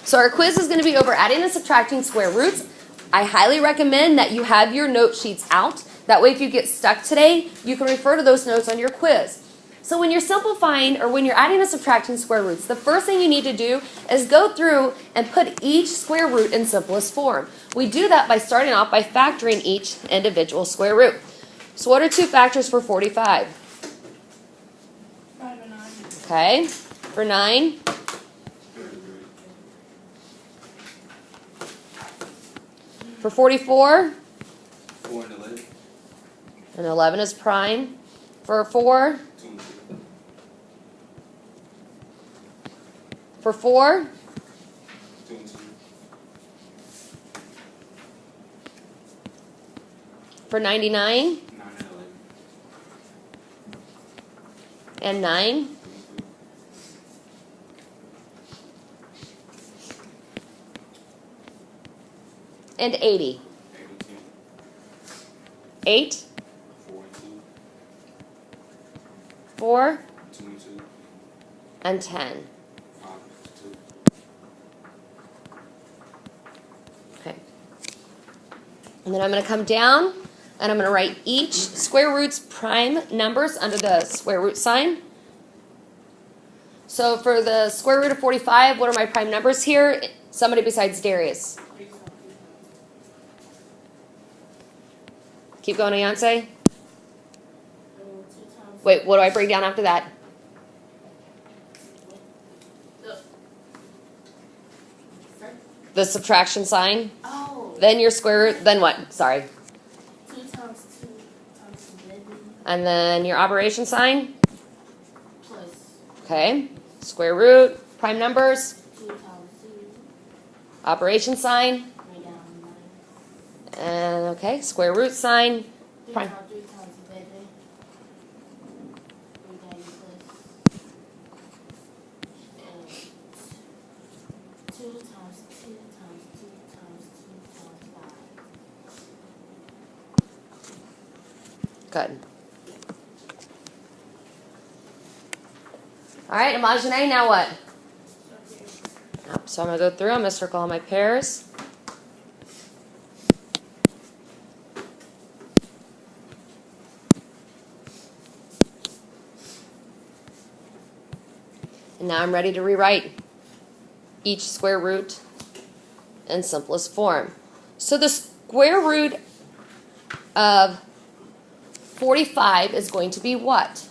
So our quiz is going to be over adding and subtracting square roots. I highly recommend that you have your note sheets out. That way if you get stuck today, you can refer to those notes on your quiz. So when you're simplifying or when you're adding and subtracting square roots, the first thing you need to do is go through and put each square root in simplest form. We do that by starting off by factoring each individual square root. So what are two factors for 45? 5 and 9. Okay, for 9. For 44? 4 and 11. And 11 is prime. For 4? 2 and 2. For 4? 2 and 2. For 99? 9 and 11. And 9? 2 and 2. And 80. 82. 8? 4 and 2. 4? 2 and 2. And 10. 5 2. Okay. And then I'm going to come down and I'm going to write each square root's prime numbers under the square root sign. So for the square root of 45, what are my prime numbers here? Somebody besides Darius. Keep going, Ayance. Wait, what do I bring down after that? The subtraction sign. Oh. Then your square root. Then what? Sorry. 2 times 2 times 11 And then your operation sign. plus Okay. Square root. Prime numbers. 2 times 2. Operation sign. Bring down 9. And okay. Square root sign. 3 Prime. times 3 times 11. Bring down your plus. And 2 times 2 times 2 times 2 times 5. Good. All right, Imagine, now what? So I'm going to go through. I'm going to circle all my pairs. And now I'm ready to rewrite each square root in simplest form. So the square root of 45 is going to be what?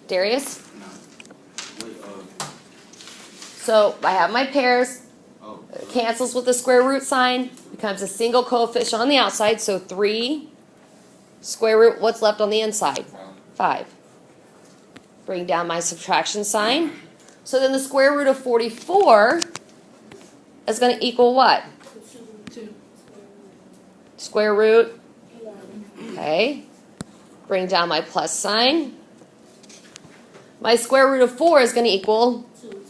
Darius? No. Wait, So I have my pairs. oh. It cancels with the square root sign. Becomes a single coefficient on the outside. So 3 square root. What's left on the inside? 5. Bring down my subtraction sign. So then the square root of 44 is going to equal what? 2. Square root. 11. Okay. Bring down my plus sign. My square root of 4 is going to equal, 2.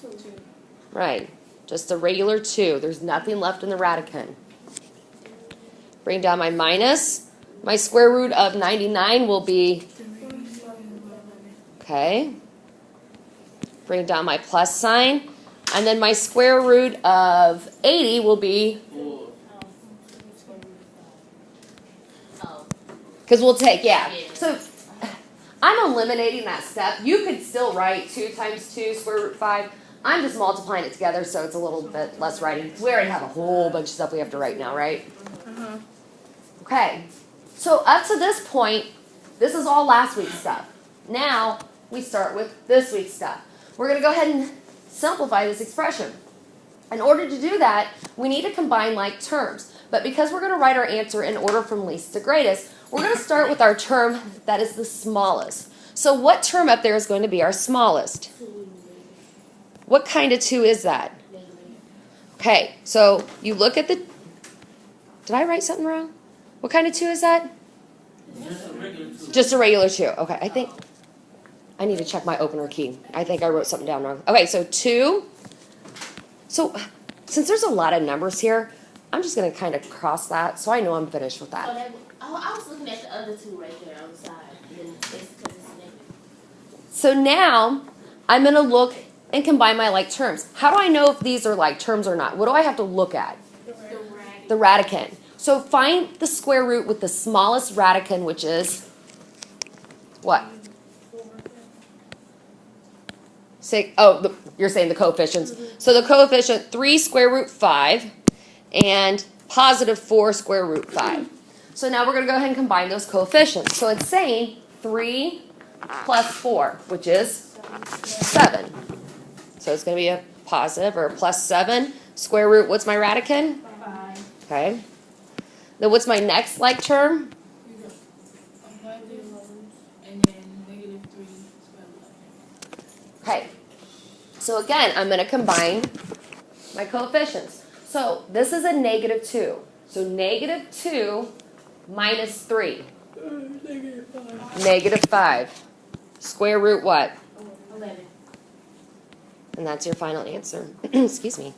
right, just a regular 2. There's nothing left in the radicand. Bring down my minus. My square root of 99 will be, okay. Bring down my plus sign. And then my square root of 80 will be, Oh. because we'll take, yeah. So I'm eliminating that step. You could still write 2 times 2 square root 5. I'm just multiplying it together so it's a little bit less writing. We already have a whole bunch of stuff we have to write now, right? Okay. So up to this point, this is all last week's stuff. Now we start with this week's stuff. We're going to go ahead and simplify this expression. In order to do that, we need to combine like terms. But because we're going to write our answer in order from least to greatest, we're going to start with our term that is the smallest. So what term up there is going to be our smallest? 2. What kind of 2 is that? Okay, so you look at the... Did I write something wrong? What kind of 2 is that? Just a regular 2. Okay, I think... I need to check my opener key. I think I wrote something down wrong. Okay, so 2. So since there's a lot of numbers here, I'm just going to kind of cross that so I know I'm finished with Oh, that. I was looking at the other 2 right there on the side. And then it's because it's negative. So now I'm going to look and combine my like terms. How do I know if these are like terms or not? What do I have to look at? The radicand. So find the square root with the smallest radicand, which is what? Say, oh, you're saying the coefficients. So the coefficient 3 square root 5 and positive 4 square root 5. So now we're going to go ahead and combine those coefficients. So it's saying 3 plus 4, which is 7. So it's going to be a positive or a plus 7. Square root, what's my radicand? 5. Okay. Then what's my next like term? You got 11, and then negative 3 square root. Okay. So again, I'm going to combine my coefficients. So this is a negative 2. So negative 2 minus 3. Negative 5. Square root what? 11. And that's your final answer. Excuse me.